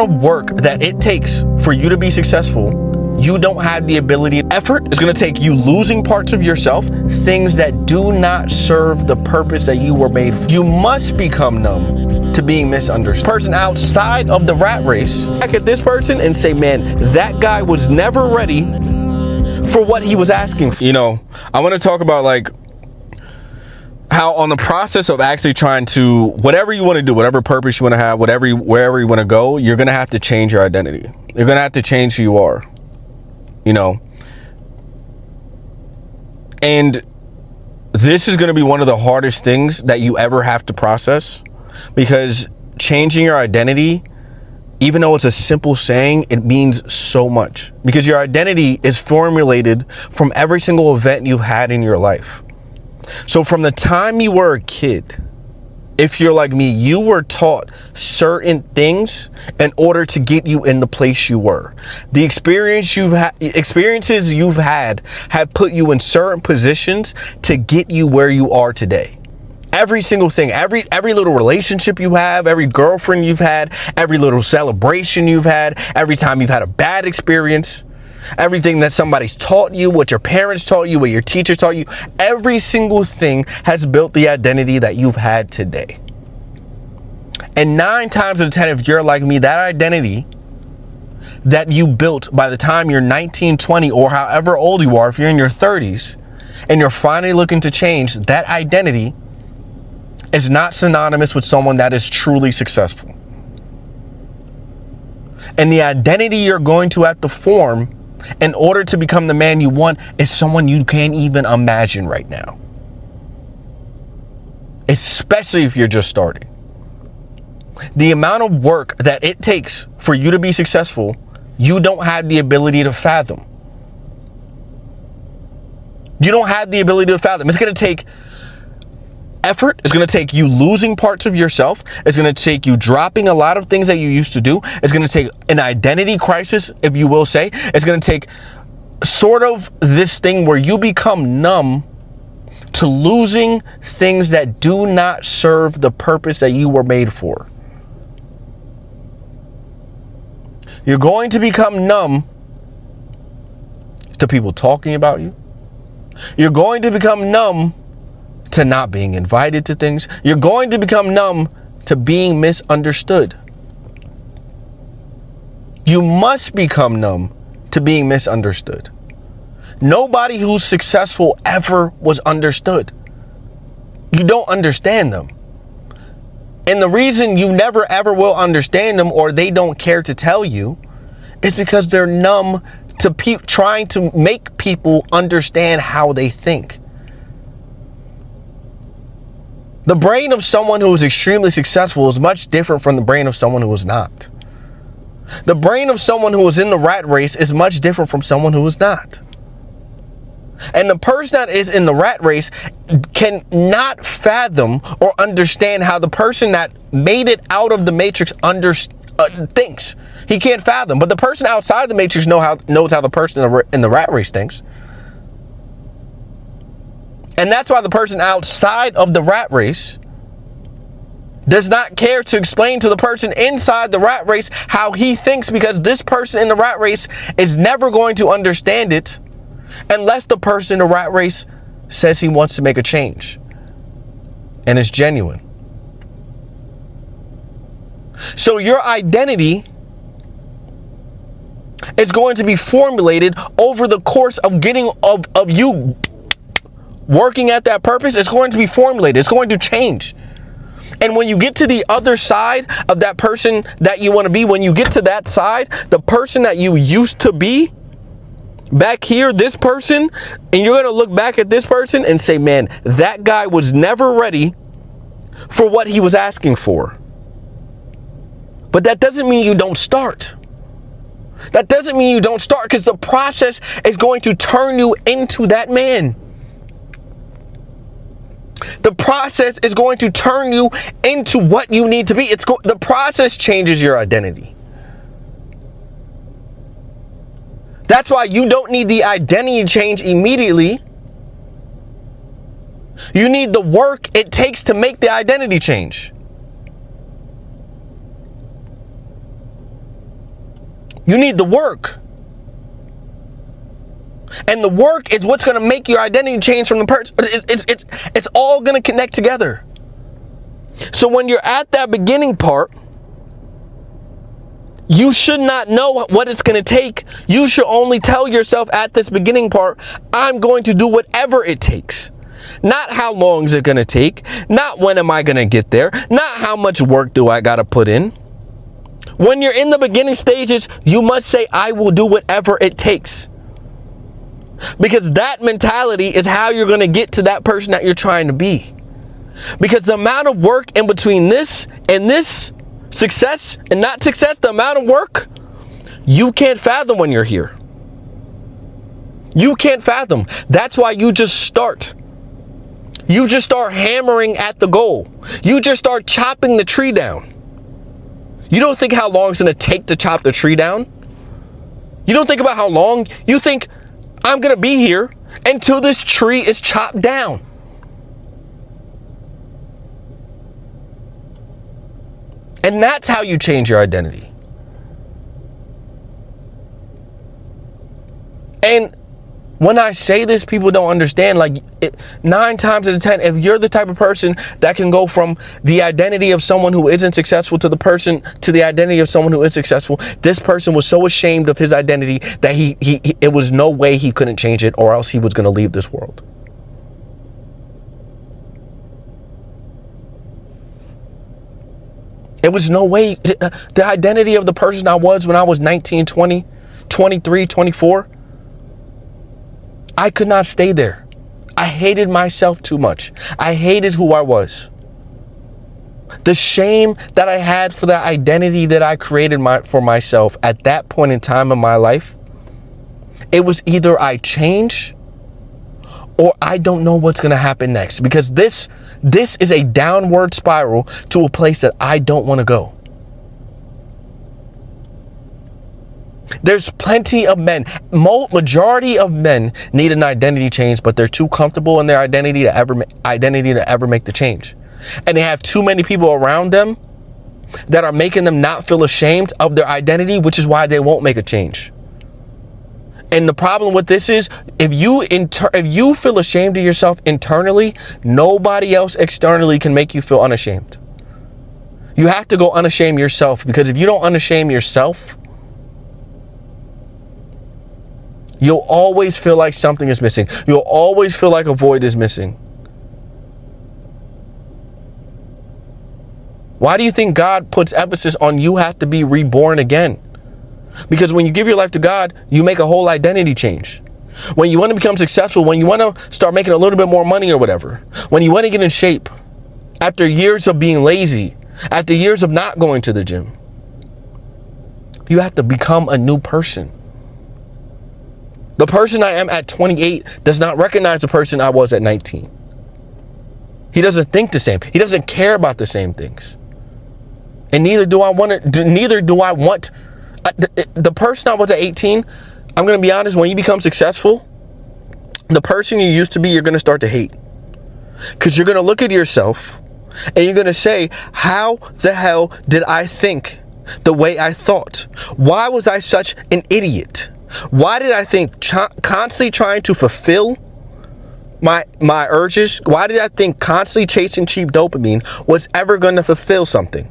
of work that it takes for you to be successful, you don't have the ability. Effort is going to take you losing parts of yourself, things that do not serve the purpose that you were made for. You must become numb to being misunderstood. Person outside of the rat race, back at this person and say, man, that guy was never ready for what he was asking for. You know, I want to talk about like how on the process of actually trying to, whatever you want to do, whatever purpose you want to have, wherever you want to go, you're going to have to change your identity. You're going to have to change who you are, you know. And this is going to be one of the hardest things that you ever have to process, because changing your identity, even though it's a simple saying, it means so much, because your identity is formulated from every single event you've had in your life. So from the time you were a kid, if you're like me, you were taught certain things in order to get you in the place you were. The experiences you've had have put you in certain positions to get you where you are today. Every single thing, every little relationship you have, every girlfriend you've had, every little celebration you've had, every time you've had a bad experience, everything that somebody's taught you, what your parents taught you, what your teachers taught you, every single thing has built the identity that you've had today. And 9 times out of 10, if you're like me, that identity that you built by the time you're 19, 20, or however old you are, if you're in your 30s and you're finally looking to change, that identity is not synonymous with someone that is truly successful. And the identity you're going to have to form in order to become the man you want is someone you can't even imagine right now. Especially if you're just starting. The amount of work that it takes for you to be successful, you don't have the ability to fathom. You don't have the ability to fathom. It's going to take effort. It's going to take you losing parts of yourself. It's going to take you dropping a lot of things that you used to do. It's going to take an identity crisis, if you will say. It's going to take sort of this thing where you become numb to losing things that do not serve the purpose that you were made for. You're going to become numb to people talking about you. You're going to become numb to not being invited to things. You're going to become numb to being misunderstood. You must become numb to being misunderstood. Nobody who's successful ever was understood. You don't understand them. And the reason you never ever will understand them, or they don't care to tell you, is because they're numb to trying to make people understand how they think. The brain of someone who is extremely successful is much different from the brain of someone who is not. The brain of someone who is in the rat race is much different from someone who is not. And the person that is in the rat race cannot fathom or understand how the person that made it out of the matrix thinks. He can't fathom. But the person outside the matrix knows how the person in the rat race thinks. And that's why the person outside of the rat race does not care to explain to the person inside the rat race how he thinks, because this person in the rat race is never going to understand it unless the person in the rat race says he wants to make a change and is genuine. So your identity is going to be formulated over the course of of you working at that purpose. It's going to be formulated. It's going to change. And when you get to the other side of that person that you want to be, when you get to that side, the person that you used to be back here, this person, and you're going to look back at this person and say, man, that guy was never ready for what he was asking for. But that doesn't mean you don't start. That doesn't mean you don't start, because the process is going to turn you into that man. The process is going to turn you into what you need to be. The process changes your identity. That's why you don't need the identity change immediately. You need the work it takes to make the identity change. You need the work. And the work is what's going to make your identity change from the person. It's all going to connect together. So when you're at that beginning part, you should not know what it's going to take. You should only tell yourself at this beginning part, I'm going to do whatever it takes. Not how long is it going to take. Not when am I going to get there. Not how much work do I got to put in. When you're in the beginning stages, you must say, I will do whatever it takes. Because that mentality is how you're going to get to that person that you're trying to be. Because the amount of work in between this and this, success and not success, the amount of work, you can't fathom when you're here. You can't fathom. That's why you just start. You just start hammering at the goal. You just start chopping the tree down. You don't think how long it's going to take to chop the tree down. You don't think about how long. You think, I'm going to be here until this tree is chopped down. And that's how you change your identity. And when I say this, people don't understand. Like 9 times out of 10, if you're the type of person that can go from the identity of someone who isn't successful to the identity of someone who is successful, this person was so ashamed of his identity that it was no way he couldn't change it, or else he was going to leave this world. It was no way. The identity of the person I was when I was 19, 20, 23, 24, I could not stay there. I hated myself too much. I hated who I was. The shame that I had for the identity that I created for myself at that point in time in my life, it was either I change or I don't know what's going to happen next, because this is a downward spiral to a place that I don't want to go. There's plenty of men, majority of men need an identity change, but they're too comfortable in their identity to ever make the change. And they have too many people around them that are making them not feel ashamed of their identity, which is why they won't make a change. And the problem with this is, if you feel ashamed of yourself internally, nobody else externally can make you feel unashamed. You have to go unashame yourself, because if you don't unashame yourself, you'll always feel like something is missing. You'll always feel like a void is missing. Why do you think God puts emphasis on you have to be reborn again? Because when you give your life to God, you make a whole identity change. When you want to become successful, when you want to start making a little bit more money or whatever, when you want to get in shape, after years of being lazy, after years of not going to the gym, you have to become a new person. The person I am at 28 does not recognize the person I was at 19. He doesn't think the same. He doesn't care about the same things. And neither do I want the person I was at 18. I'm going to be honest, when you become successful, the person you used to be, you're going to start to hate. Because you're going to look at yourself and you're going to say, how the hell did I think the way I thought? Why was I such an idiot? Why did I think constantly trying to fulfill my urges? Why did I think constantly chasing cheap dopamine was ever going to fulfill something?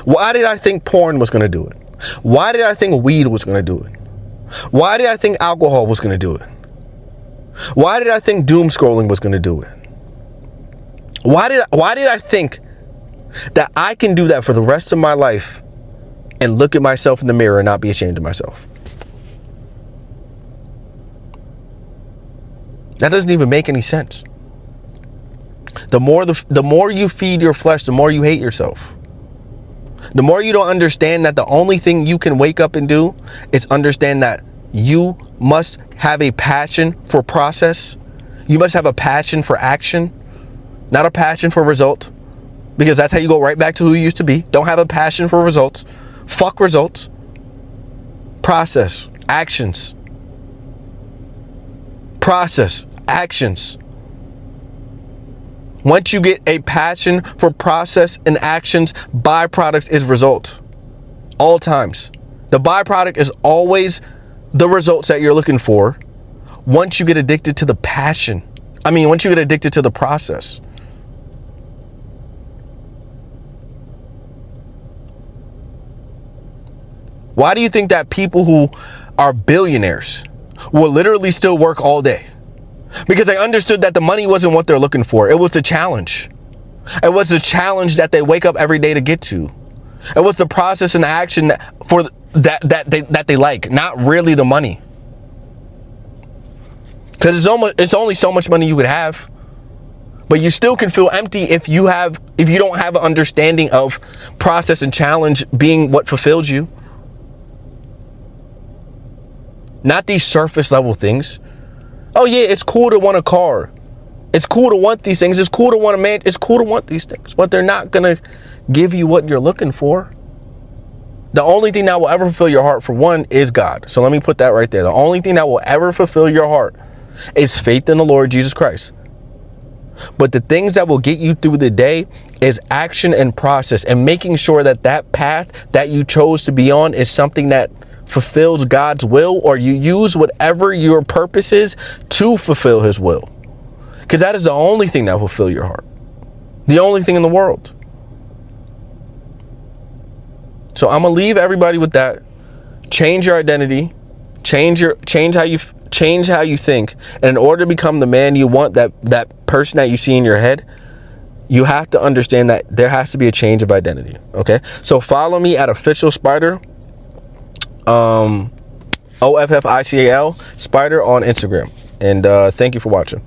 Why did I think porn was going to do it? Why did I think weed was going to do it? Why did I think alcohol was going to do it? Why did I think doom scrolling was going to do it? Why did I think that I can do that for the rest of my life and look at myself in the mirror and not be ashamed of myself? That doesn't even make any sense. The more you feed your flesh, the more you hate yourself. The more you don't understand that the only thing you can wake up and do is understand that you must have a passion for process. You must have a passion for action, not a passion for result, because that's how you go right back to who you used to be. Don't have a passion for results. Fuck results. Process, actions. Process, actions. Once you get a passion for process and actions, byproduct is result. All times. The byproduct is always the results that you're looking for once you get addicted to the passion. Once you get addicted to the process. Why do you think that people who are billionaires will literally still work all day? Because they understood that the money wasn't what they're looking for. It was a challenge. It was a challenge that they wake up every day to get to. It was the process and action that they like, not really the money. Because it's only so much money you could have. But you still can feel empty if you don't have an understanding of process and challenge being what fulfills you. Not these surface level things. Oh yeah, it's cool to want a car. It's cool to want these things. It's cool to want a man. It's cool to want these things. But they're not going to give you what you're looking for. The only thing that will ever fulfill your heart, for one, is God. So let me put that right there. The only thing that will ever fulfill your heart is faith in the Lord Jesus Christ. But the things that will get you through the day is action and process, and making sure that that path that you chose to be on is something that fulfills God's will, or you use whatever your purpose is to fulfill his will. Because that is the only thing that will fill your heart. The only thing in the world. So I'm going to leave everybody with that. Change your identity. Change how you think. And in order to become the man you want, that person that you see in your head, you have to understand that there has to be a change of identity. Okay? So follow me at Official Spider. OFFICAL Spider on Instagram. And thank you for watching.